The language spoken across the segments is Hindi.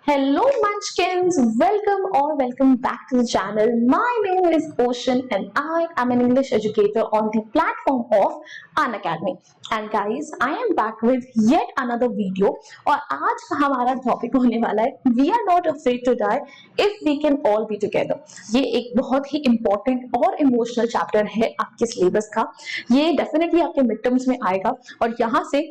Hello Munchkins, welcome back to the channel. My name is Ocean and I am an English educator on the platform of Unacademy. And guys, I am back with yet another video और आज का हमारा टॉपिक होने वाला है We are not afraid to die if we can all be together. ये एक बहुत ही important और इमोशनल चैप्टर है आपके सिलेबस का। ये डेफिनेटली आपके मिड टर्म्स में आएगा और यहाँ से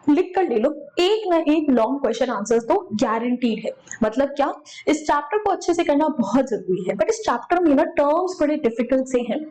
लिख कर ले लो, एक ना एक लॉन्ग क्वेश्चन आंसर्स तो गारंटीड है। मतलब क्या, इस चैप्टर को अच्छे से करना बहुत जरूरी है, बट इस चैप्टर में ना टर्म्स बड़े डिफिकल्ट से हैं,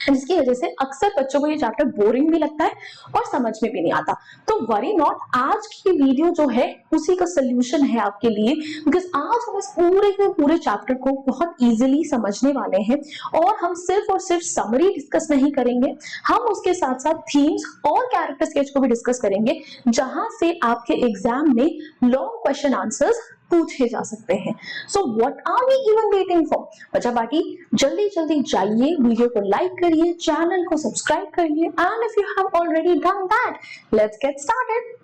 जिसकी वजह से अक्सर बच्चों को ये चैप्टर बोरिंग भी लगता है और समझ में भी नहीं आता। तो वरी नॉट, आज की वीडियो जो है उसी का सोल्यूशन है आपके लिए, बिकॉज आज हम इस पूरे के पूरे चैप्टर को बहुत इजीली समझने वाले हैं और हम सिर्फ और सिर्फ समरी डिस्कस नहीं करेंगे, हम उसके साथ साथ थीम्स और कैरेक्टर स्केच को भी डिस्कस करेंगे, जहां से आपके एग्जाम में लॉन्ग क्वेश्चन आंसर्स पूछे जा सकते हैं। So what are we even waiting for? बच्चा पार्टी, जल्दी जल्दी जाइए, वीडियो को लाइक करिए, चैनल को सब्सक्राइब करिए, and if you have already done that, let's get started.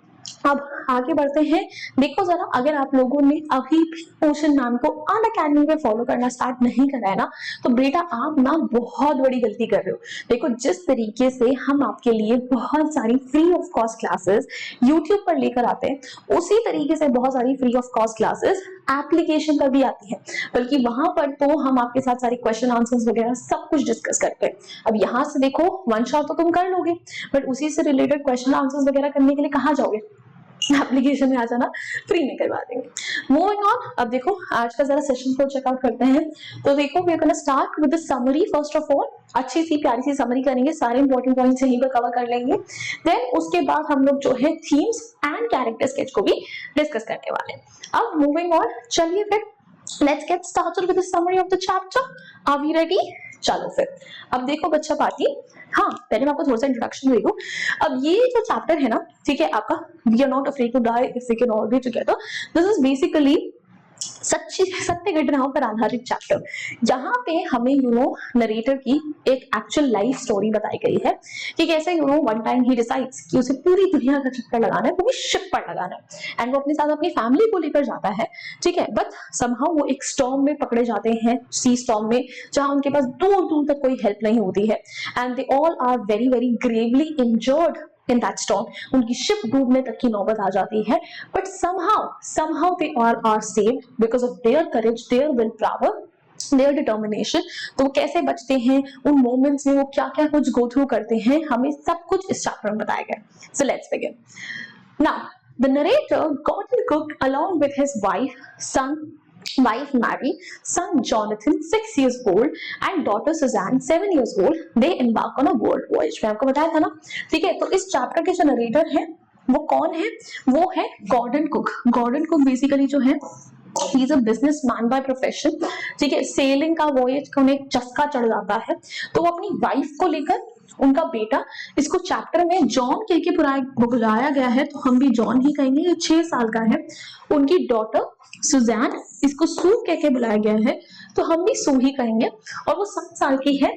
अब आगे बढ़ते हैं। देखो जरा, अगर आप लोगों ने अभी भी ओशन मैम को अनअकैडमी पे फॉलो करना स्टार्ट नहीं करा है ना, तो बेटा आप ना बहुत बड़ी गलती कर रहे हो। देखो, जिस तरीके से हम आपके लिए बहुत सारी free of cost classes YouTube पर लेकर आते हैं, उसी तरीके से बहुत सारी free of cost classes application पर भी आती है, बल्कि वहां पर तो हम आपके साथ सारे क्वेश्चन आंसर्स वगैरह सब कुछ डिस्कस करते हैं। अब यहाँ से देखो, वन शॉट तो तुम कर लोगे, बट उसी से रिलेटेड क्वेश्चन आंसर्स वगैरह करने के लिए कहाँ जाओगे? एप्लीकेशन में आ जाना, फ्री में करवा देंगे। मूविंग ऑन, अब देखो आज का जरा सेशन को चेकआउट करते हैं। तो देखो, we are gonna start with the summary first of all. अच्छी सी प्यारी सी समरी करेंगे, सारे इंपॉर्टेंट पॉइंट्स यहीं पर कवर कर लेंगे। देन उसके बाद हम लोग जो है थीम्स एंड कैरेक्टर स्केच को भी डिस्कस करने वाले हैं। अब मूविंग ऑन, चलिए फिर let's get started with the summary of the chapter. Are we ready? चलो फिर। अब देखो बच्चा पार्टी, हाँ पहले मैं आपको थोड़ा सा इंट्रोडक्शन दे दूं। अब ये जो चैप्टर है ना, ठीक है, आपका we are not afraid to die if we can all be together, this is basically सत्य घटनाओं पर आधारित चैप्टर। यहाँ पे हमें नरेटर की एक एक्चुअल लाइफ स्टोरी बताई गई है कि कैसे वन टाइम ही डिसाइड्स कि उसे पूरी दुनिया का चक्कर लगाना है, वो भी शिप पर लगाना है, एंड वो अपने साथ अपनी फैमिली को लेकर जाता है, ठीक है। बट समहाउ वो एक स्टॉर्म में पकड़े जाते हैं, सी स्टॉर्म में, जहां उनके पास दूर दूर तक कोई हेल्प नहीं होती है, and they all are very very gravely injured in that storm. उनकी शिप डूबने तक की नौबत आ जाती है, but somehow they are saved because of their courage, their willpower, their determination. तो वो कैसे बचते हैं, उन मोमेंट्स में वो क्या क्या कुछ गो थ्रू करते हैं, हमें सब कुछ इस चैप्टर में बताया गया। So let's begin. Now the narrator Gordon Cook, along with his wife Mary, son Jonathan 6 years old and daughter Suzanne 7 years old, they embark on a world voyage. मैं आपको बताया था ना, ठीक है। तो इस चैप्टर के जो नरेटर है वो कौन है? वो है Gordon Cook. Gordon Cook basically जो है, he is a businessman by profession, ठीक है। सेलिंग का वॉयज का उन्हें चस्का चढ़ जाता है, तो वो अपनी वाइफ को लेकर, उनका बेटा, इसको चैप्टर में जॉन कह के बुलाया गया है, तो हम भी जॉन ही कहेंगे, ये 6 साल का है। उनकी डॉटर सुजैन, इसको सू कह के बुलाया गया है, तो हम भी सू ही कहेंगे, और वो 7 साल की है।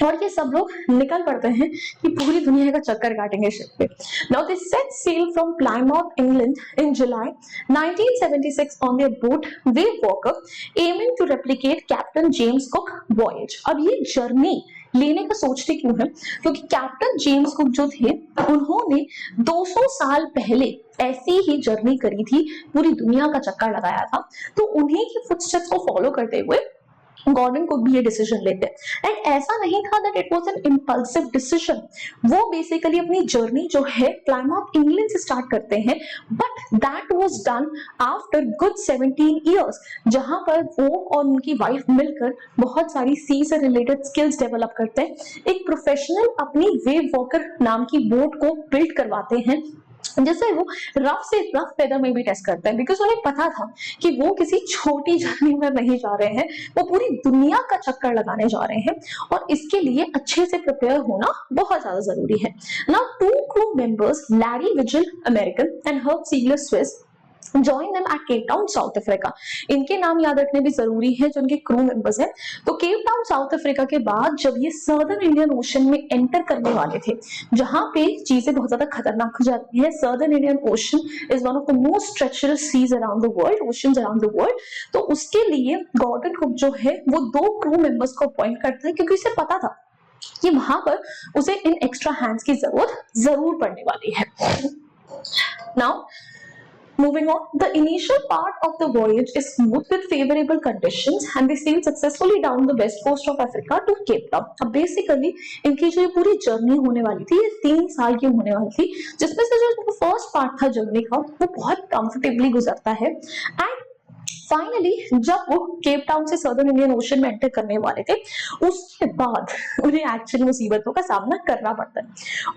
और ये सब लोग निकल पड़ते हैं कि पूरी दुनिया का चक्कर काटेंगे शिप पे। Now they set sail from Plymouth, England in July 1976 on their boat Wavewalker, aiming to replicate Captain James Cook voyage. अब ये जर्नी लेने का सोचते क्यों है? क्योंकि कैप्टन जेम्स कुक जो थे, उन्होंने 200 साल पहले ऐसी ही जर्नी करी थी, पूरी दुनिया का चक्कर लगाया था, तो उन्हीं की फुटस्टेप्स को फॉलो करते हुए गॉर्डन को भी ये डिसीजन लेते हैं। एंड ऐसा नहीं था that it was an impulsive decision, वो बेसिकली अपनी जर्नी जो है प्लायमाउथ इंग्लैंड से स्टार्ट करते हैं, but that was done after good 17 years, जहां पर वो और उनकी वाइफ मिलकर बहुत सारी सी से रिलेटेड स्किल्स डेवलप करते हैं, एक प्रोफेशनल अपनी वेव वॉकर नाम की बोट को बिल्ड करवाते हैं, जैसे वो रफ से रफ वेदर में भी टेस्ट करते हैं, बिकॉज उन्हें पता था कि वो किसी छोटी जर्नी में नहीं जा रहे हैं, वो पूरी दुनिया का चक्कर लगाने जा रहे हैं, और इसके लिए अच्छे से प्रिपेयर होना बहुत ज्यादा जरूरी है। Now 2 crew members, Larry Vigil, American, and Herb Ziegler, Swiss, Join them at Cape Town, South Africa. इनके नाम याद रखने भी जरूरी है जो उनके क्रू मेंबर्स हैं। तो केप टाउन साउथ अफ्रीका के बाद जब ये सर्दर्न इंडियन ओशन में एंटर करने वाले थे, जहां पे चीजें बहुत ज्यादा खतरनाक हो जाती है। Southern Indian ocean is one of the most treacherous seas around the world, oceans around the world. तो उसके लिए गॉर्डन कुक जो है वो 2 क्रू मेंबर्स को अपॉइंट करता है, क्योंकि उसे पता था कि वहां पर उसे इन एक्स्ट्रा हैंड्स की जरूरत जरूर पड़ने वाली है। Now moving on, the initial part of the voyage is smooth with favorable conditions and they sailed successfully down the west coast of Africa to Cape Town. अब basically इनकी जो ये पूरी जर्नी होने वाली थी, ये 3 साल की होने वाली थी, जिसमें से जो फर्स्ट पार्ट था जर्नी का वो बहुत कंफर्टेबली गुजरता है। एंड फाइनली जब वो केप टाउन से सर्दर्न इंडियन ओशन में एंटर करने वाले थे, उसके बाद उन्हें एक्चुअली मुसीबतों का सामना करना पड़ता है।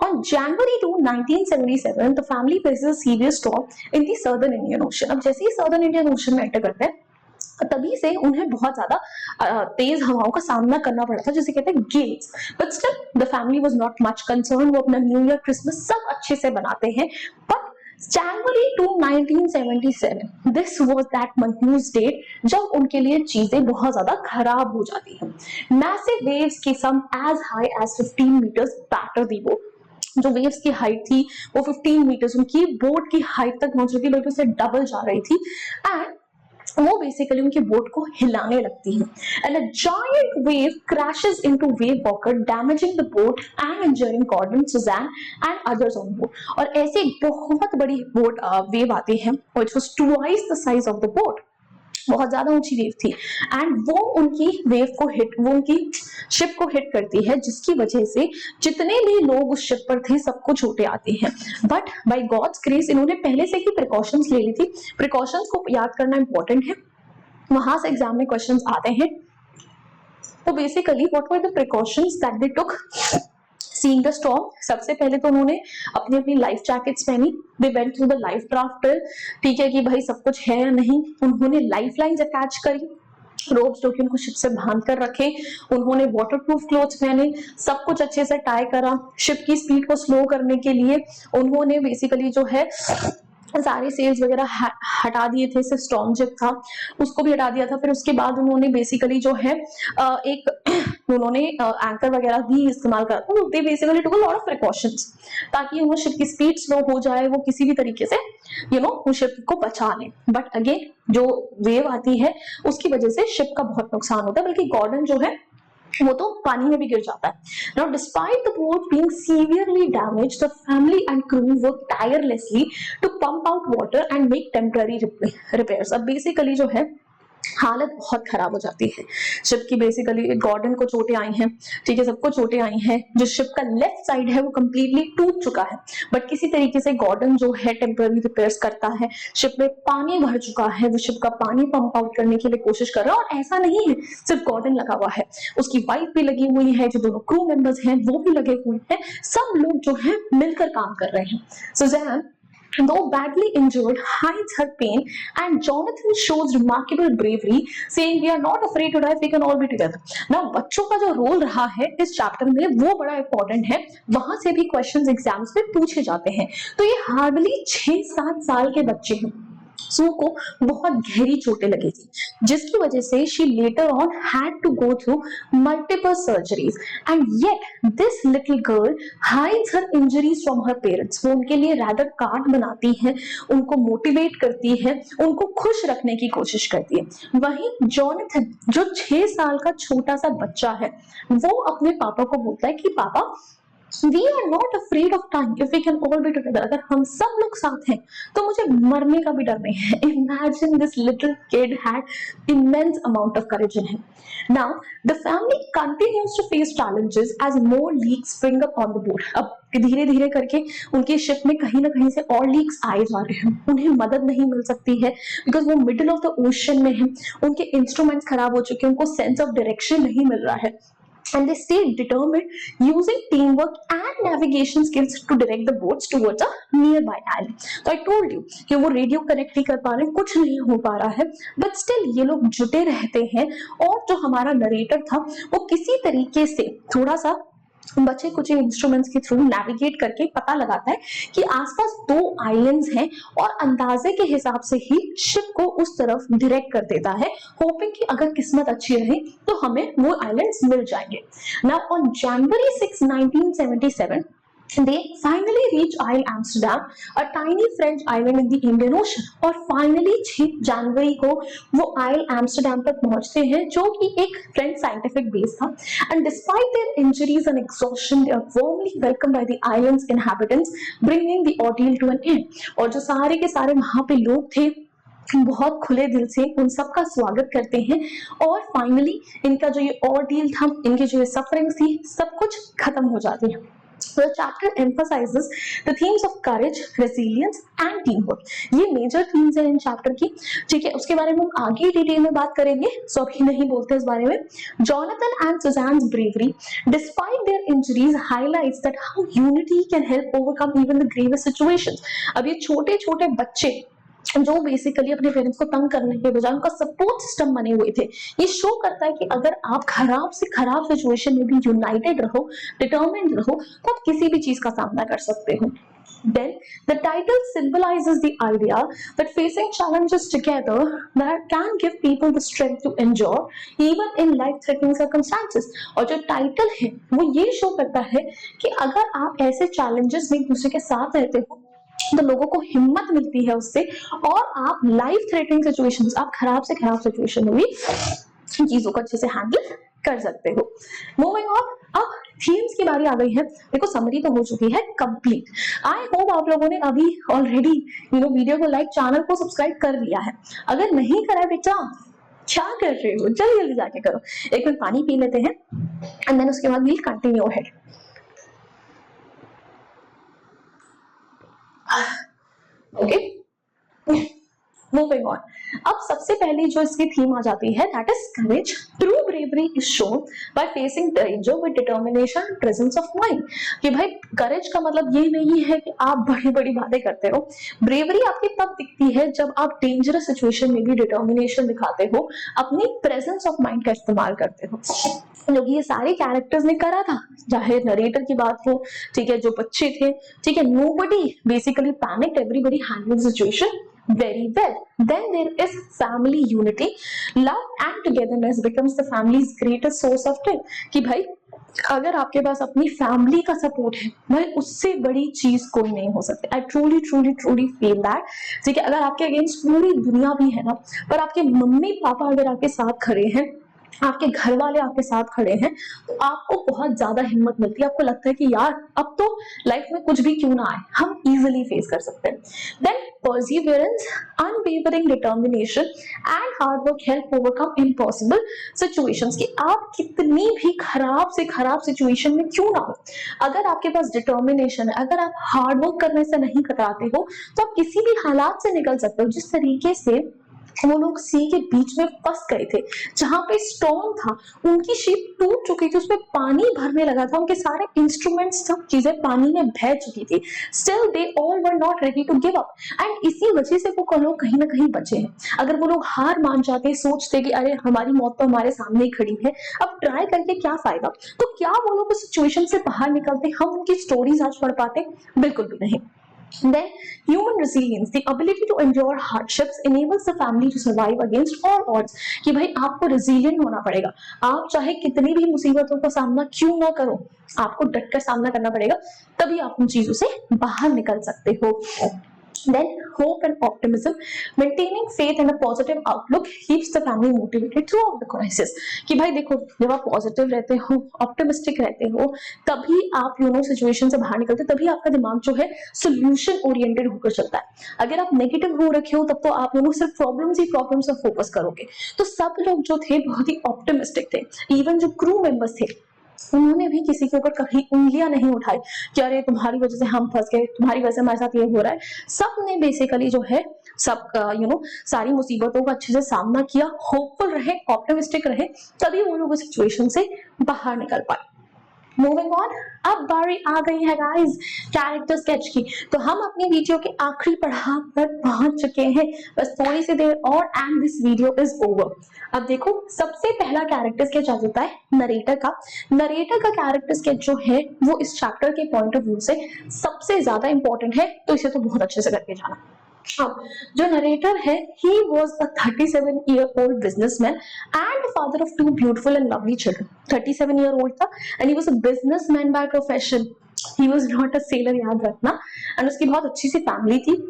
On January 2, 1977 the family faces a serious storm in the southern Indian ocean. अब जैसे ही सर्दर्न इंडियन ओशन में एंटर करते हैं, तभी से उन्हें बहुत ज्यादा तेज हवाओं का सामना करना पड़ा था, जिसे कहते हैं Gales. But still the family was not much concern. वो अपना न्यू ईयर क्रिसमस सब अच्छे से बनाते हैं। But January 2, 1977, this was that month date जब उनके लिए चीजें बहुत ज्यादा खराब हो जाती हैं। Massive waves के some as high as 15 meters batter the boat। जो वेव्स की हाइट थी वो 15 मीटर्स उनकी बोट की हाइट तक पहुंच रही थी, बल्कि उससे डबल जा रही थी। एंड वो बेसिकली उनकी बोट को हिलाने लगती है। And a giant wave crashes into wave walker damaging the boat and injuring Gordon, Suzanne and others on boat. और ऐसे एक बहुत बड़ी बोट वेव आती है which was twice the size of the boat. बहुत ज्यादा ऊंची वेव थी एंड वो उनकी वेव को हिट, वो उनकी शिप को हिट करती है, जिसकी वजह से जितने भी लोग उस शिप पर थे सबको चोटें आती हैं। बट बाय गॉड्स ग्रेस इन्होंने पहले से ही प्रिकॉशंस ले ली थी। प्रिकॉशंस को याद करना इंपॉर्टेंट है, वहां से एग्जाम में क्वेश्चंस आते हैं। तो basically what were the precautions that they took seeing the storm? सबसे पहले तो उन्होंने अपनी अपनी लाइफ जैकेट्स पहनी। They went through the life draft, ठीक है कि भाई सब कुछ है या नहीं। उन्होंने लाइफ लाइन्स अटैच करी, रोप्स जो कि उनको शिप से बांध कर रखे। उन्होंने वाटरप्रूफ क्लोथ्स पहने, सब कुछ अच्छे से टाई करा। शिप की स्पीड को स्लो करने के लिए उन्होंने बेसिकली जो है सारे सेल्स वगैरह हटा दिए थे। सिर्फ स्टॉर्म जिप था उसको भी हटा दिया था। फिर उसके बाद उन्होंने बेसिकली जो है एक उन्होंने एंकर वगैरह भी इस्तेमाल करा। तो they basically took a lot of precautions ताकि वो शिप की स्पीड स्लो हो जाए, वो किसी भी तरीके से वो शिप को बचा ले। बट अगेन जो वेव आती है उसकी वजह से शिप का बहुत नुकसान होता है, बल्कि गॉर्डन जो है वो तो पानी में भी गिर जाता है। Now, despite the boat being severely damaged, the family and crew worked tirelessly to pump out water and make temporary repairs। अब बेसिकली जो है हालत बहुत खराब हो जाती है शिप की। बेसिकली गॉर्डन को चोटें आई हैं, ठीक है, सबको चोटें आई हैं। जो शिप का लेफ्ट साइड है वो कंप्लीटली टूट चुका है, बट किसी तरीके से गॉर्डन जो है टेम्पररी रिपेयर्स करता है। शिप में पानी भर चुका है, वो शिप का पानी पंप आउट करने के लिए कोशिश कर रहा है। और ऐसा नहीं है सिर्फ गॉर्डन लगा हुआ है, उसकी वाइफ भी लगी हुई है, जो दोनों क्रू मेंबर्स हैं वो भी लगे हुए हैं। सब लोग जो है मिलकर काम कर रहे हैं। Suzanne, though badly injured, hides her pain, and Jonathan shows remarkable bravery, saying, "We are not afraid to die. We can all be together." Now, बच्चों का जो रोल रहा है इस चैप्टर में वो बड़ा इंपॉर्टेंट है। वहां से भी क्वेश्चंस एग्जाम्स में पूछे जाते हैं। तो ये हार्डली 6-7 साल के बच्चे हैं। सू को बहुत गहरी चोटें लगी थी, जिसकी वजह से she later on had to go through multiple surgeries and yet this little girl hides her injuries from her parents. वो उनके लिए रैदर कार्ड बनाती है, उनको मोटिवेट करती है, उनको खुश रखने की कोशिश करती है। वहीं जॉनथन जो 6 साल का छोटा सा बच्चा है, वो अपने पापा को बोलता है कि पापा, We are not afraid of dying if we can all be together। अगर हम सब लोग साथ हैं तो मुझे मरने का भी डर नहीं है। Imagine this little kid had immense amount of courage in him। Now the family continues to face challenges as more leaks spring up on the boat। अब धीरे धीरे करके उनकी शिप में कहीं ना कहीं से और लीक्स आए जा रहे हैं। उन्हें मदद नहीं मिल सकती है बिकॉज वो मिडिल ऑफ द ओशन में है। उनके इंस्ट्रूमेंट्स खराब हो चुके हैं, उनको सेंस ऑफ डायरेक्शन नहीं मिल रहा है। And they stayed determined, using teamwork and navigation skills to direct the boats towards a nearby island। तो I told you कि वो रेडियो कनेक्ट नहीं कर पा रहे, कुछ नहीं हो पा रहा है, बट स्टिल ये लोग जुटे रहते हैं। और जो हमारा नरेटर था वो किसी तरीके से थोड़ा सा बचे कुछ इंस्ट्रूमेंट्स के थ्रू नेविगेट करके पता लगाता है कि आसपास 2 आइलैंड्स हैं और अंदाजे के हिसाब से ही शिप को उस तरफ डायरेक्ट कर देता है, होपिंग कि अगर किस्मत अच्छी रही तो हमें वो आइलैंड्स मिल जाएंगे। Now on January 6, 1977 they finally reach Isle Amsterdam, a tiny French island in the Indian Ocean। और फाइनली 6 जनवरी को वो आइल एम्स्टरडैम तक पहुंचते हैं, जो कि एक फ्रेंच साइंटिफिक बेस था। And despite their injuries and exhaustion, they are warmly welcome by the islands inhabitants, bringing the ordeal to an end. और जो सारे के सारे वहां पे लोग थे बहुत खुले दिल से उन सबका स्वागत करते हैं, और फाइनली इनका जो ये ऑर्डियल था, इनकी जो ये सफरिंग थी, सब कुछ खत्म हो जाती है। The chapter emphasizes the themes of courage, resilience and teamwork। ये मेजर थीम्स हैं इन चैप्टर की, ठीक है। उसके बारे में हम आगे डिटेल में बात करेंगे, सो अभी नहीं बोलते इस बारे में। Jonathan and Suzanne's bravery, despite their injuries, highlights that how unity can help overcome even the gravest situations। अब ये छोटे छोटे बच्चे जो बेसिकली अपने पेरेंट्स को तंग करने के बजाय उनका सपोर्ट सिस्टम बने हुए थे, ये शो करता है कि अगर आप खराब से खराब सिचुएशन में भी यूनाइटेड रहो, डिटर्मिन्ड रहो, तो आप किसी भी चीज का सामना कर सकते हो। Then the title symbolizes the idea that facing challenges together that can give people the strength to endure even in life-threatening circumstances। और जो टाइटल है वो ये शो करता है कि अगर आप ऐसे चैलेंजेस में एक दूसरे के साथ रहते हो तो लोगों को हिम्मत मिलती है उससे, और आप लाइफ थ्रेटनिंग सिचुएशंस, आप खराब से खराब सिचुएशन में भी चीजों को अच्छे से हैंडल कर सकते हो। मूविंग ऑन, अब थीम्स की बारी आ गई है। देखो समरी तो हो चुकी है कंप्लीट। आई होप आप लोगों ने अभी ऑलरेडी वीडियो को लाइक, चैनल को सब्सक्राइब कर लिया है। अगर नहीं करा बेटा क्या कर रहे हो, जल्दी जल्दी जाके करो। एक मिनट पानी पी लेते हैं एंड देन उसके बाद we'll continue ahead. Okay, moving on. अब सबसे पहले जो इसकी थीम आ जाती है that is courage. True bravery is shown by facing danger with determination, presence of mind. कि भाई करेज का मतलब ये नहीं है कि आप बड़ी बड़ी बातें करते हो। ब्रेवरी आपकी तब दिखती है जब आप डेंजरस सिचुएशन में भी डिटर्मिनेशन दिखाते हो, अपनी प्रेजेंस ऑफ माइंड का इस्तेमाल करते हो, जो कि ये सारे कैरेक्टर्स ने करा था। चाहे नरेटर की बात हो, ठीक है, जो बच्चे थे, ठीक है, nobody basically panicked, everybody handled the situation very well। Then there is family unity, love and togetherness becomes the family's greatest source of strength। कि भाई अगर आपके पास अपनी फैमिली का सपोर्ट है, भाई उससे बड़ी चीज कोई नहीं हो सकती। I truly truly truly feel that, ठीक है। अगर आपके अगेंस्ट पूरी दुनिया भी है ना, पर आपके मम्मी पापा अगर आपके साथ खड़े हैं, आपके घर वाले आपके साथ खड़े हैं, तो आपको बहुत ज्यादा हिम्मत मिलती है। आपको लगता है कि यार अब तो लाइफ में कुछ भी क्यों ना आए, हम इजीली फेस कर सकते हैं। Then perseverance, unwavering determination and hard work help overcome impossible situations. कि आप कितनी भी खराब से खराब सिचुएशन में क्यों ना हो, अगर आपके पास डिटर्मिनेशन है, अगर आप हार्ड वर्क करने से नहीं कतराते हो, तो आप किसी भी हालात से निकल सकते हो। जिस तरीके से वो लोग सी के बीच में फंस गए थे, जहां पे स्टॉर्म था, उनकी शिप टूट चुकी थी, उसमें पानी भरने लगा था, उनके सारे इंस्ट्रूमेंट्स, सब चीजें पानी में बह चुकी थी। Still they all were not ready to give up, and इसी वजह से वो लोग कहीं ना कहीं बचे हैं। अगर वो लोग हार मान जाते, सोचते कि अरे हमारी मौत तो हमारे सामने ही खड़ी है, अब ट्राई करके क्या फायदा, तो क्या वो लोग उस सिचुएशन से बाहर निकलते, हम उनकी स्टोरीज आज पढ़ पाते? बिल्कुल भी नहीं। Then human resilience, the ability to endure hardships, enables the family to survive against all odds। कि भाई आपको resilient होना पड़ेगा, आप चाहे कितनी भी मुसीबतों का सामना क्यों ना करो, आपको डट कर सामना करना पड़ेगा, तभी आप उन चीजों से बाहर निकल सकते हो। Then hope and optimism, maintaining faith and a positive outlook keeps the family motivated throughout the crisis। कि भाई देखो जब आप पॉजिटिव रहते हो, ऑप्टिमिस्टिक रहते हो, तभी आप सिचुएशन से बाहर निकलते, तभी आपका दिमाग जो है सोल्यूशन ओरिएंटेड होकर चलता है। अगर आप नेगेटिव हो रखे हो, तब तो आप सिर्फ प्रॉब्लम्स ही प्रॉब्लम्स पर फोकस करोगे। तो सब लोग जो थे बहुत ही ऑप्टिमिस्टिक थे। इवन जो क्रू मेंबर्स थे, उन्होंने भी किसी के ऊपर कभी उंगलियां नहीं उठाई कि अरे तुम्हारी वजह से हम फंस गए, तुम्हारी वजह से हमारे साथ ये हो रहा है। सब ने बेसिकली जो है सब सारी मुसीबतों का अच्छे से सामना किया, होपफुल रहे, ऑप्टिमिस्टिक रहे, तभी वो लोग उस सिचुएशन से बाहर निकल पाए। मूविंग ऑन, अब बारी आ गई है गाइस कैरेक्टर स्केच की। तो हम अपनी वीडियो के आखिरी पड़ाव पर पहुंच चुके हैं, बस थोड़ी सी देर और and this video is over. अब देखो, सबसे पहला कैरेक्टर स्केच आ जाता है नरेटर का। नरेटर का कैरेक्टर स्केच जो है वो इस चैप्टर के पॉइंट ऑफ व्यू से सबसे ज्यादा इंपॉर्टेंट है, तो इसे तो बहुत अच्छे से करके जाना। अब जो नरेटर है, he was a 37-year-old businessman and the father of two beautiful and lovely children. 37-year-old था and he was a businessman by profession. He was not a sailor, याद रखना। and उसकी बहुत अच्छी सी फैमिली थी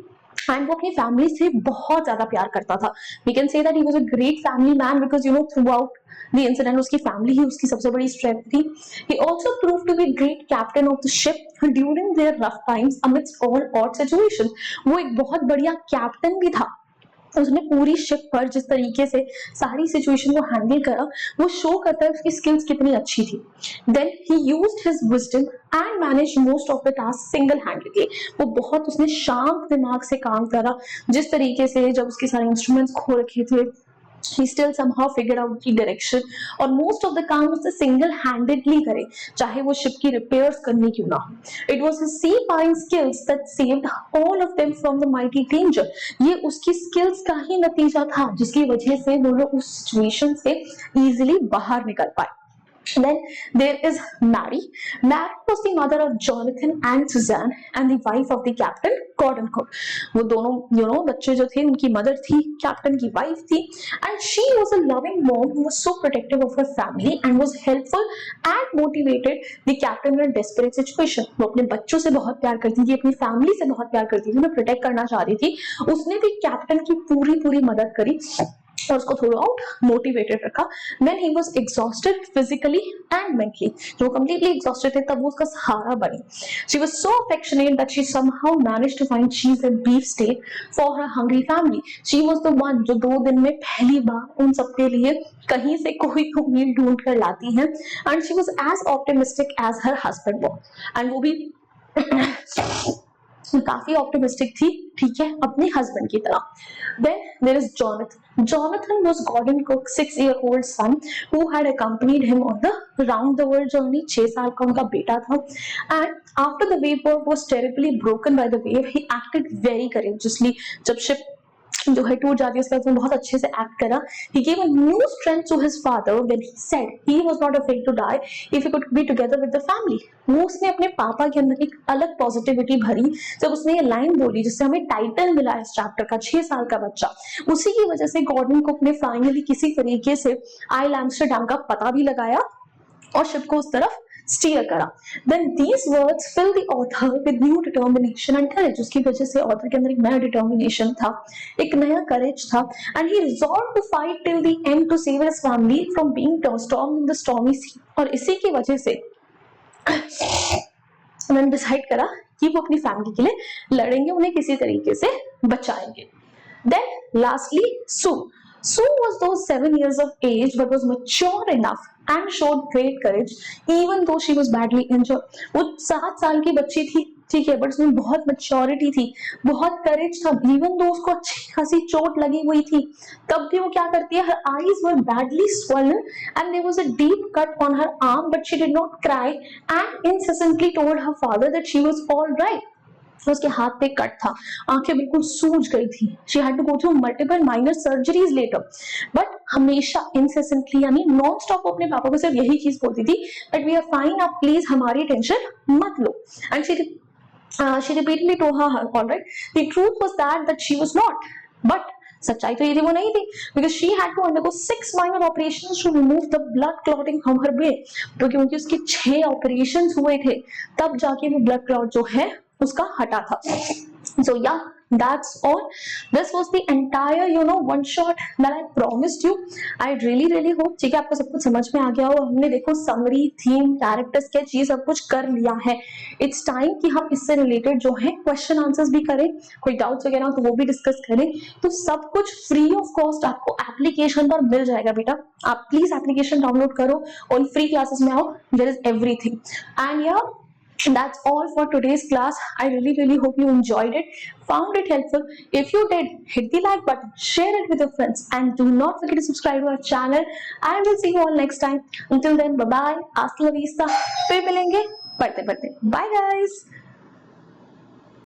एंड वो अपनी फैमिली से बहुत ज्यादा प्यार करता था। We can say that he was a great family man because throughout the incident उसकी फैमिली ही उसकी सबसे बड़ी स्ट्रेंथ थी। He also prove to be great captain of the ship during their rough times amidst all odd situation. वो एक बहुत बढ़िया कैप्टन भी था। उसने पूरी शिप पर जिस तरीके से सारी सिचुएशन को हैंडल करा, वो शो करता है उसकी स्किल्स कितनी अच्छी थी। Then he used his wisdom and manage most of the task single handedly. वो बहुत उसने शांत दिमाग से काम करा, जिस तरीके से जब उसके सारे इंस्ट्रूमेंट्स खो रखे थे, he still somehow figured out the direction और most of the काम उसने single handedly करे, चाहे वो शिप की रिपेयर्स करनी क्यों ना हो। It was his seafaring skills that saved all of them from the mighty danger। ये उसकी स्किल्स का ही नतीजा था जिसकी वजह से वो लोग उस सिचुएशन से इजीली बाहर निकल पाए। Then there is Mary. Mary was the mother of Jonathan and Suzanne and the wife of the captain Gordon Cook. वो दोनों बच्चे जो थे उनकी मदर थी, कैप्टन की वाइफ थी। and she was a loving mom who was so protective of her family and was helpful and motivated the captain in a desperate situation। वो अपने बच्चों से बहुत प्यार करती थी, अपनी फैमिली से बहुत प्यार करती थी, उन्हें प्रोटेक्ट करना चाह रही थी। उसने भी कैप्टन की पूरी मदद करी और उसको थ्रू आउट मोटिवेटेड रखा। When he was exhausted physically and mentally, जो completely exhausted थे तब वो उसका सहारा बनी। She was so affectionate that she somehow managed to find cheese and beef steak for her hungry family। She was the one जो 2 दिन में पहली बार उन सबके लिए कहीं से कोई मील ढूंढ कर लाती है। and she was as optimistic as her husband was। and वो भी काफी ऑप्टिमिस्टिक थी, ठीक है, अपने हस्बैंड की तरह। Then there is Jonathan. Jonathan was Gordon Cook 6-year-old son who had accompanied him on the round the world journey। 6 साल का उनका बेटा था। And after the wave was terribly broken by the wave, he acted very courageously। जब शिप जो है टूट जाती है उसके बाद उसने बहुत अच्छे से एक्ट करा। He gave a new strength to his father when he said he was not afraid to die if he could be together with the family। वो उसने अपने पापा के अंदर एक अलग पॉजिटिविटी भरी जब उसने ये लाइन बोली जिससे हमें टाइटल मिला इस चैप्टर का, 6 साल का बच्चा। उसी की वजह से गॉर्डन कुक ने फाइनली किसी तरीके से आइल एम्स्टरडैम का पता भी लगाया और शिप को उस तरफ स्टीयर करा। Then these words fill the author with new determination and courage। उसकी वजह से ऑथर के अंदर एक नया डिटर्मिनेशन था, एक नया करेज था। and he resolved to fight till the end to save his family from being stormed in the stormy sea। और इसी की वजह से उन्होंने डिसाइड करा कि वो अपनी फैमिली के लिए लड़ेंगे, उन्हें किसी तरीके से बचाएंगे। Then lastly Sue was those 7 years of age but was mature enough and showed great courage even though she was badly injured। वो 7 साल की बच्ची थी, ठीक है, बट उसमें बहुत मैच्योरिटी थी, बहुत करेज था। इवन दो उसको अच्छी खासी चोट लगी हुई थी, तब भी वो क्या करती है, her eyes were badly swollen and there was a deep cut on her arm but she did not cry and incessantly told her father that she was all right। उसके हाथ पे कट था, आंखें बिल्कुल सूज गई थी। She had to go through multiple minor surgeries later, but हमेशा incessantly यानी नॉन स्टॉप अपने पापा को सिर्फ यही चीज बोलती थी that we are fine, आप प्लीज हमारी टेंशन मत लो। and she repeatedly told her all right। The truth was that she was not, but सच्चाई तो ये थी वो नहीं थी, because she had to undergo 6 minor operations to remove the blood clotting from her brain। तो क्योंकि उसके 6 operations हुए थे तब जाके वो ब्लड क्लॉट जो है उसका हटा था। So yeah, that's all। This was the entire one shot that I promised you। I really hope ठीक है आपको सब कुछ समझ में आ गया हो। हमने देखो समरी, थीम, कैरेक्टर स्केच ये सब कुछ कर लिया है। इट्स टाइम कि हम इससे रिलेटेड जो है क्वेश्चन आंसर्स भी करें, कोई डाउट्स वगैरह तो वो भी डिस्कस करें। तो सब कुछ फ्री ऑफ कॉस्ट आपको एप्लीकेशन पर मिल जाएगा बेटा। आप प्लीज एप्लीकेशन डाउनलोड करो और फ्री क्लासेस में आओ, देयर इज एवरीथिंग। एंड या That's all for today's class. I really hope you enjoyed it, found it helpful. If you did, hit the like button, share it with your friends, and do not forget to subscribe to our channel. I will see you all next time. Until then, bye bye. Hasta la vista. फिर मिलेंगे पढ़ते पढ़ते. Bye guys.